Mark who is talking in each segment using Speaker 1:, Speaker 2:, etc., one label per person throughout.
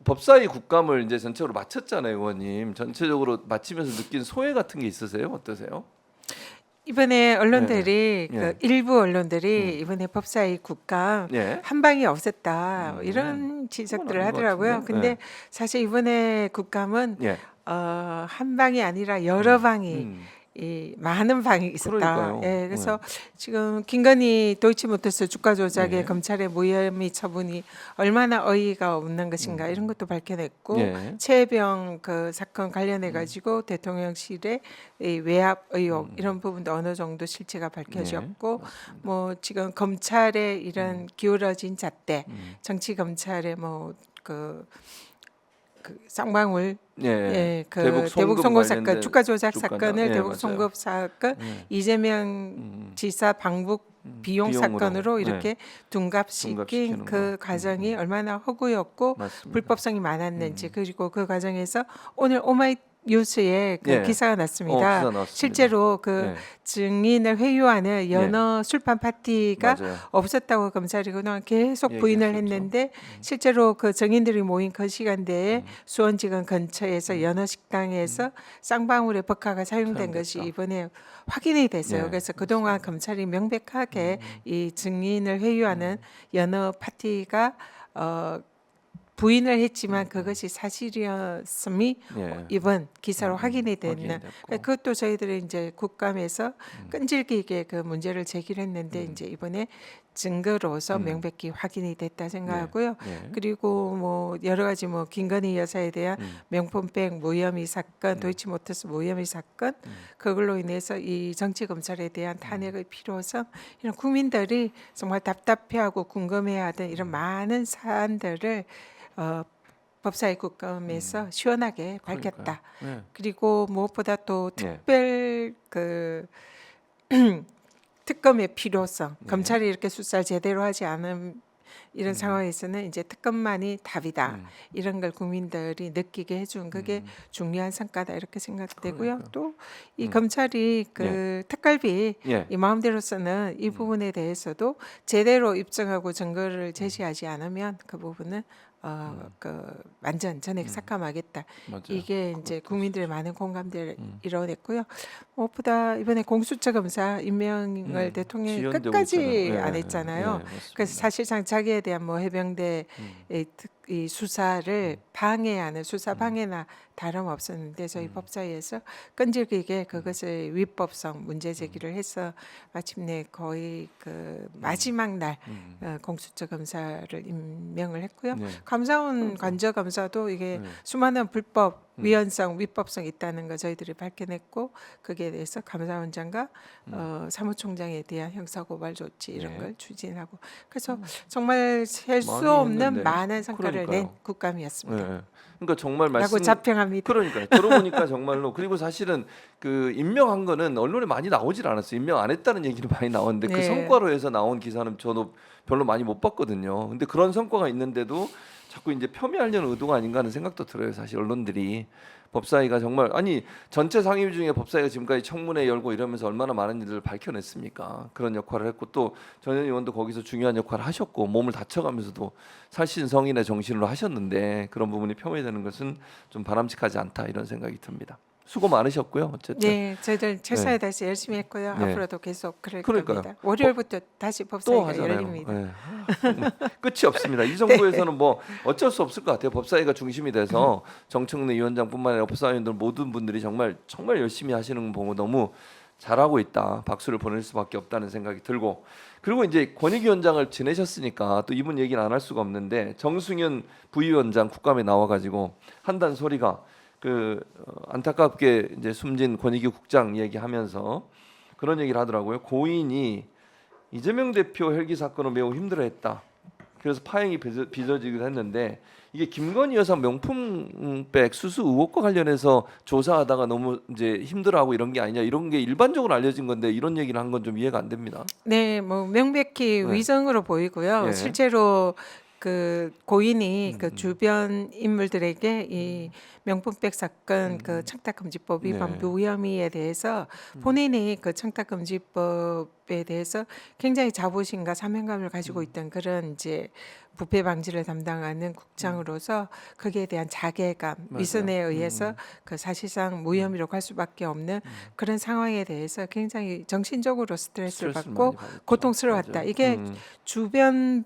Speaker 1: 법사위 국감을 이제 전체적으로 마쳤잖아요, 의원님. 전체적으로 마치면서 느낀 소회 같은 게 있으세요? 어떠세요?
Speaker 2: 이번에 언론들이
Speaker 1: 예.
Speaker 2: 그 일부 언론들이 이번에 법사위 국감
Speaker 1: 예.
Speaker 2: 한 방이 없었다 이런
Speaker 1: 그건
Speaker 2: 지적들을
Speaker 1: 아닌 것
Speaker 2: 하더라고요.
Speaker 1: 같은데.
Speaker 2: 근데 사실 이번에 국감은
Speaker 1: 예.
Speaker 2: 한 방이 아니라 여러 방이
Speaker 1: 음.
Speaker 2: 이 많은 방이 있었다.
Speaker 1: 그러니까요.
Speaker 2: 예, 그래서 지금 김건희 도이치모터스 주가 조작의
Speaker 1: 예.
Speaker 2: 검찰의 무혐의 처분이 얼마나 어이가 없는 것인가 이런 것도 밝혀냈고
Speaker 1: 예.
Speaker 2: 최혜병 그 사건 관련해 가지고 대통령실의 이 외압 의혹 이런 부분도 어느 정도 실체가 밝혀졌고
Speaker 1: 맞습니다.
Speaker 2: 뭐 지금 검찰의 이런 기울어진 잣대 정치 검찰의 그 쌍방울
Speaker 1: 예.
Speaker 2: 예, 그
Speaker 1: 대북
Speaker 2: 대북
Speaker 1: 송금
Speaker 2: 송금 사건,
Speaker 1: 관련된
Speaker 2: 주가 조작
Speaker 1: 주가죠.
Speaker 2: 사건을
Speaker 1: 예,
Speaker 2: 대북
Speaker 1: 맞아요.
Speaker 2: 송금 사건,
Speaker 1: 예.
Speaker 2: 이재명 지사 방북 비용
Speaker 1: 비용으로.
Speaker 2: 사건으로
Speaker 1: 예.
Speaker 2: 이렇게 둔갑시킨
Speaker 1: 둔갑시키는
Speaker 2: 그
Speaker 1: 거.
Speaker 2: 과정이 얼마나 허구였고
Speaker 1: 맞습니다.
Speaker 2: 불법성이 많았는지 그리고 그 과정에서 오늘 오마이뉴스에 그
Speaker 1: 예.
Speaker 2: 기사가 났습니다.
Speaker 1: 기사 나왔습니다.
Speaker 2: 실제로 그
Speaker 1: 예.
Speaker 2: 증인을 회유하는 연어 술판 파티가
Speaker 1: 맞아요.
Speaker 2: 없었다고 검찰이 그동안 계속 부인을
Speaker 1: 얘기했었죠.
Speaker 2: 했는데 실제로 그 증인들이 모인 그 시간대에 수원지검 근처에서 연어 식당에서 쌍방울의 버카가 사용된 것이
Speaker 1: 사용됐다.
Speaker 2: 이번에 확인이 됐어요.
Speaker 1: 예,
Speaker 2: 그래서 그동안 검찰이 명백하게 이 증인을 회유하는 연어 파티가 부인을 했지만 그것이 사실이었음이
Speaker 1: 예.
Speaker 2: 이번 기사로 확인이 됐는.
Speaker 1: 확인됐고.
Speaker 2: 그것도 저희들이 이제 국감에서 끈질기게 그 문제를 제기했는데 이제 이번에 증거로서 명백히 확인이 됐다 생각하고요.
Speaker 1: 예.
Speaker 2: 그리고 뭐 여러 가지 뭐 김건희 여사에 대한 명품백 무혐의 사건, 도이치모터스 무혐의 사건, 그걸로 인해서 이 정치 검찰에 대한 탄핵의 필요성, 이런 국민들이 정말 답답해하고 궁금해하던 이런 많은 사안들을 법사위 국감에서 시원하게 밝혔다.
Speaker 1: 예.
Speaker 2: 그리고 무엇보다 또
Speaker 1: 예.
Speaker 2: 특별 그 특검의 필요성, 검찰이 이렇게 수사를 제대로 하지 않은 이런 상황에서는 이제 특검만이 답이다. 이런 걸 국민들이 느끼게 해준 그게 중요한 성과다 이렇게 생각되고요. 또 이 검찰이 그 특갈비
Speaker 1: 예.
Speaker 2: 이 마음대로서는 이 부분에 대해서도 제대로 입증하고 증거를 제시하지 않으면 그 부분은 그 완전 전액 삭감하겠다.
Speaker 1: 맞아요.
Speaker 2: 이게 이제 국민들의 많은 공감대를 이뤄냈고요. 무엇보다 이번에 공수처 검사 임명을 대통령이
Speaker 1: 지연되고
Speaker 2: 끝까지
Speaker 1: 있잖아요.
Speaker 2: 안
Speaker 1: 예,
Speaker 2: 했잖아요.
Speaker 1: 예, 맞습니다.
Speaker 2: 그래서 사실상 자기에 대한 뭐 해병대 이 수사를 방해하는 수사 방해나 다름없었는데 저희 법사위에서 끈질기게 그것을 위법성 문제 제기를 해서 마침내 거의 그 마지막 날 공수처 검사를 임명을 했고요.
Speaker 1: 네.
Speaker 2: 감사원 관저검사도 이게 수많은 불법 위헌성, 위법성 있다는 거 저희들이 밝혀냈고 거기에 대해서 감사원장과 사무총장에 대한 형사고발 조치 이런
Speaker 1: 네.
Speaker 2: 걸 추진하고 그래서 정말 셀 수
Speaker 1: 많이
Speaker 2: 없는
Speaker 1: 했는데.
Speaker 2: 많은 성과를
Speaker 1: 그러니까요.
Speaker 2: 낸 국감이었습니다.
Speaker 1: 예. 그러니까 정말
Speaker 2: 라고
Speaker 1: 말씀
Speaker 2: 자평합니다.
Speaker 1: 그러니까요. 들어보니까 정말로 그리고 사실은 그 임명한 거는 언론에 많이 나오질 않았어요. 임명 안 했다는 얘기는 많이 나왔는데 그
Speaker 2: 네.
Speaker 1: 성과로 해서 나온 기사는 저도 별로 많이 못 봤거든요. 근데 그런 성과가 있는데도 자꾸 이제 폄훼하려는 의도가 아닌가 하는 생각도 들어요. 사실 언론들이 법사위가 정말 아니 전체 상임 중에 법사위가 지금까지 청문회 열고 이러면서 얼마나 많은 일들을 밝혀냈습니까? 그런 역할을 했고 또 전 의원도 거기서 중요한 역할을 하셨고 몸을 다쳐가면서도 살신성인의 정신으로 하셨는데 그런 부분이 폄훼되는 것은 좀 바람직하지 않다 이런 생각이 듭니다. 수고 많으셨고요. 어쨌든
Speaker 2: 네, 저희들 최선을 다해서 열심히 했고요.
Speaker 1: 네.
Speaker 2: 앞으로도 계속 그럴
Speaker 1: 그러니까요.
Speaker 2: 겁니다. 월요일부터 다시
Speaker 1: 또
Speaker 2: 법사위가
Speaker 1: 하잖아요.
Speaker 2: 열립니다.
Speaker 1: 예. 정말 끝이 없습니다. 이 정부에서는 뭐 어쩔 수 없을 것 같아요. 법사위가 중심이 돼서 정청래 위원장뿐만 아니라 법사위원들 모든 분들이 정말 열심히 하시는 거 보고 너무 잘하고 있다. 박수를 보낼 수밖에 없다는 생각이 들고 그리고 이제 권익위원장을 지내셨으니까 또 이분 얘기는 안 할 수가 없는데 정승윤 부위원장 국감에 나와가지고 한단 소리가 그 안타깝게 이제 숨진 권익위 국장 얘기하면서 그런 얘기를 하더라고요. 고인이 이재명 대표 헬기 사건을 매우 힘들어했다. 그래서 파행이 빚어지기도 했는데 이게 김건희 여사 명품백 수수 의혹과 관련해서 조사하다가 너무 이제 힘들어하고 이런 게 아니냐 이런 게 일반적으로 알려진 건데 이런 얘기를 한 건 좀 이해가 안 됩니다.
Speaker 2: 네, 뭐 명백히
Speaker 1: 네.
Speaker 2: 위정으로 보이고요.
Speaker 1: 예.
Speaker 2: 실제로 그 고인이 그 주변 인물들에게 이 명품백 사건 그 청탁금지법 위반
Speaker 1: 네.
Speaker 2: 무혐의에 대해서 본인이 그 청탁금지법에 대해서 굉장히 자부심과 사명감을 가지고 있던 그런 이제 부패 방지를 담당하는 국장으로서 거기에 대한 자괴감,
Speaker 1: 맞아요.
Speaker 2: 위선에 의해서 그 사실상 무혐의로 갈 수밖에 없는 그런 상황에 대해서 굉장히 정신적으로 스트레스를
Speaker 1: 스트레스를
Speaker 2: 받고
Speaker 1: 많이 받았죠.
Speaker 2: 고통스러웠다.
Speaker 1: 맞아요.
Speaker 2: 이게 주변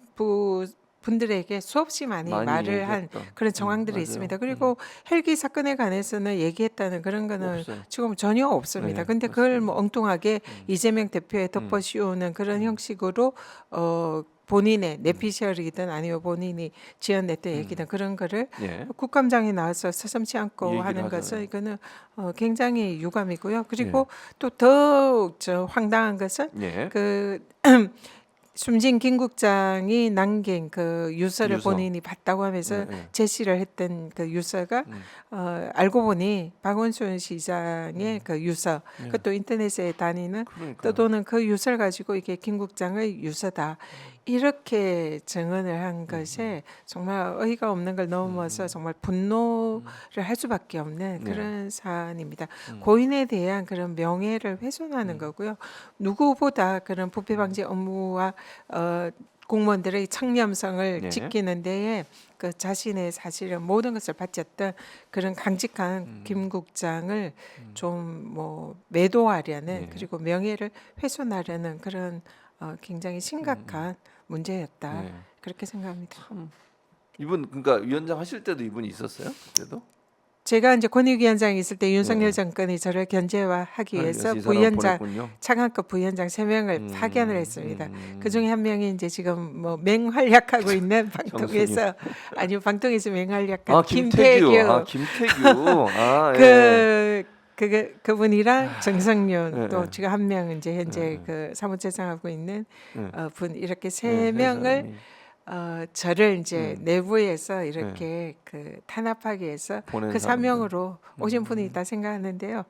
Speaker 2: 분들에게 수없이 많이
Speaker 1: 많이
Speaker 2: 말을 한
Speaker 1: 얘기했던.
Speaker 2: 그런 정황들이
Speaker 1: 맞아요.
Speaker 2: 있습니다. 그리고 헬기 사건에 관해서는 얘기했다는 그런 거는
Speaker 1: 없어요.
Speaker 2: 지금 전혀 없습니다.
Speaker 1: 네,
Speaker 2: 근데 그걸 뭐 엉뚱하게 이재명 대표에
Speaker 1: 음.
Speaker 2: 덮어씌우는 그런 형식으로 본인의 내피셜이든 아니면 본인이 지어냈던 얘기든 그런 거를
Speaker 1: 예.
Speaker 2: 국감장에 나와서 서슴지 않고
Speaker 1: 얘기를
Speaker 2: 하는
Speaker 1: 하잖아요.
Speaker 2: 것은 이거는 굉장히 유감이고요. 그리고
Speaker 1: 예.
Speaker 2: 또 더욱 저 황당한 것은
Speaker 1: 예.
Speaker 2: 그 숨진 김 국장이 남긴 그 유서를
Speaker 1: 유서.
Speaker 2: 본인이 봤다고 하면서
Speaker 1: 예, 예.
Speaker 2: 제시를 했던 그 유서가 알고 보니 박원순 시장의 그 유서,
Speaker 1: 예.
Speaker 2: 그것도 인터넷에 다니는
Speaker 1: 그러니까요.
Speaker 2: 떠도는 그 유서를 가지고 이게 김 국장의 유서다 이렇게 증언을 한 것에 정말 어이가 없는 걸 넘어서 정말 분노를 할 수밖에 없는
Speaker 1: 네.
Speaker 2: 그런 사안입니다. 고인에 대한 그런 명예를 훼손하는 거고요. 누구보다 그런 부패 방지 업무와 공무원들의 청렴성을
Speaker 1: 네.
Speaker 2: 지키는 데에 그 자신의 사실은 모든 것을 바쳤던 그런 강직한 김 국장을 좀 뭐 매도하려는
Speaker 1: 네.
Speaker 2: 그리고 명예를 훼손하려는 그런 굉장히 심각한 문제였다.
Speaker 1: 네.
Speaker 2: 그렇게 생각합니다.
Speaker 1: 이분 그러니까 위원장 하실 때도 이분이 있었어요? 그때도?
Speaker 2: 제가 이제 권익위원장이 있을 때 윤석열
Speaker 1: 네.
Speaker 2: 정권이 저를 견제화하기 위해서
Speaker 1: 이 사람
Speaker 2: 부위원장
Speaker 1: 보냈군요.
Speaker 2: 차관급 부위원장 3명을 파견을 했습니다. 그 중에 한 명이 이제 지금 뭐 맹활약하고 있는 방통에서 아니요 방통에서 맹활약한
Speaker 1: 아 김태규. 아 김태규. 아 예.
Speaker 2: 그분이랑 정성윤
Speaker 1: 예,
Speaker 2: 또
Speaker 1: 예.
Speaker 2: 지금 한 명 이제 현재
Speaker 1: 예, 예.
Speaker 2: 그 사무처장하고 있는
Speaker 1: 예.
Speaker 2: 분 이렇게 세
Speaker 1: 세
Speaker 2: 명을
Speaker 1: 사람이
Speaker 2: 저를 이제 내부에서 이렇게 그 탄압하기 위해서
Speaker 1: 보낸
Speaker 2: 그
Speaker 1: 사람들.
Speaker 2: 사명으로 오신 분이 있다 생각하는데요.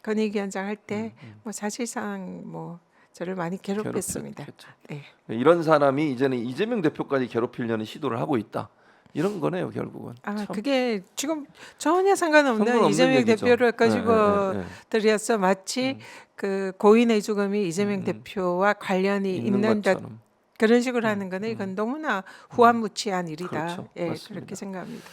Speaker 2: 권익위원장 할 때 뭐 사실상 뭐 저를 많이 괴롭혔습니다.
Speaker 1: 괴롭혔겠죠.
Speaker 2: 네.
Speaker 1: 이런 사람이 이제는 이재명 대표까지 괴롭히려는 시도를 하고 있다. 이런 거네요, 결국은. 참
Speaker 2: 그게 지금 전혀 상관없는
Speaker 1: 상관없는
Speaker 2: 이재명
Speaker 1: 얘기죠.
Speaker 2: 대표를 가지고
Speaker 1: 예, 예, 예.
Speaker 2: 들여서 마치 그 고인의 죽음이 이재명 대표와 관련이
Speaker 1: 있는
Speaker 2: 있는 듯
Speaker 1: 것처럼.
Speaker 2: 그런 식으로 하는 거는 이건 너무나 후한무치한 일이다.
Speaker 1: 그렇죠.
Speaker 2: 예,
Speaker 1: 맞습니다.
Speaker 2: 그렇게 생각합니다.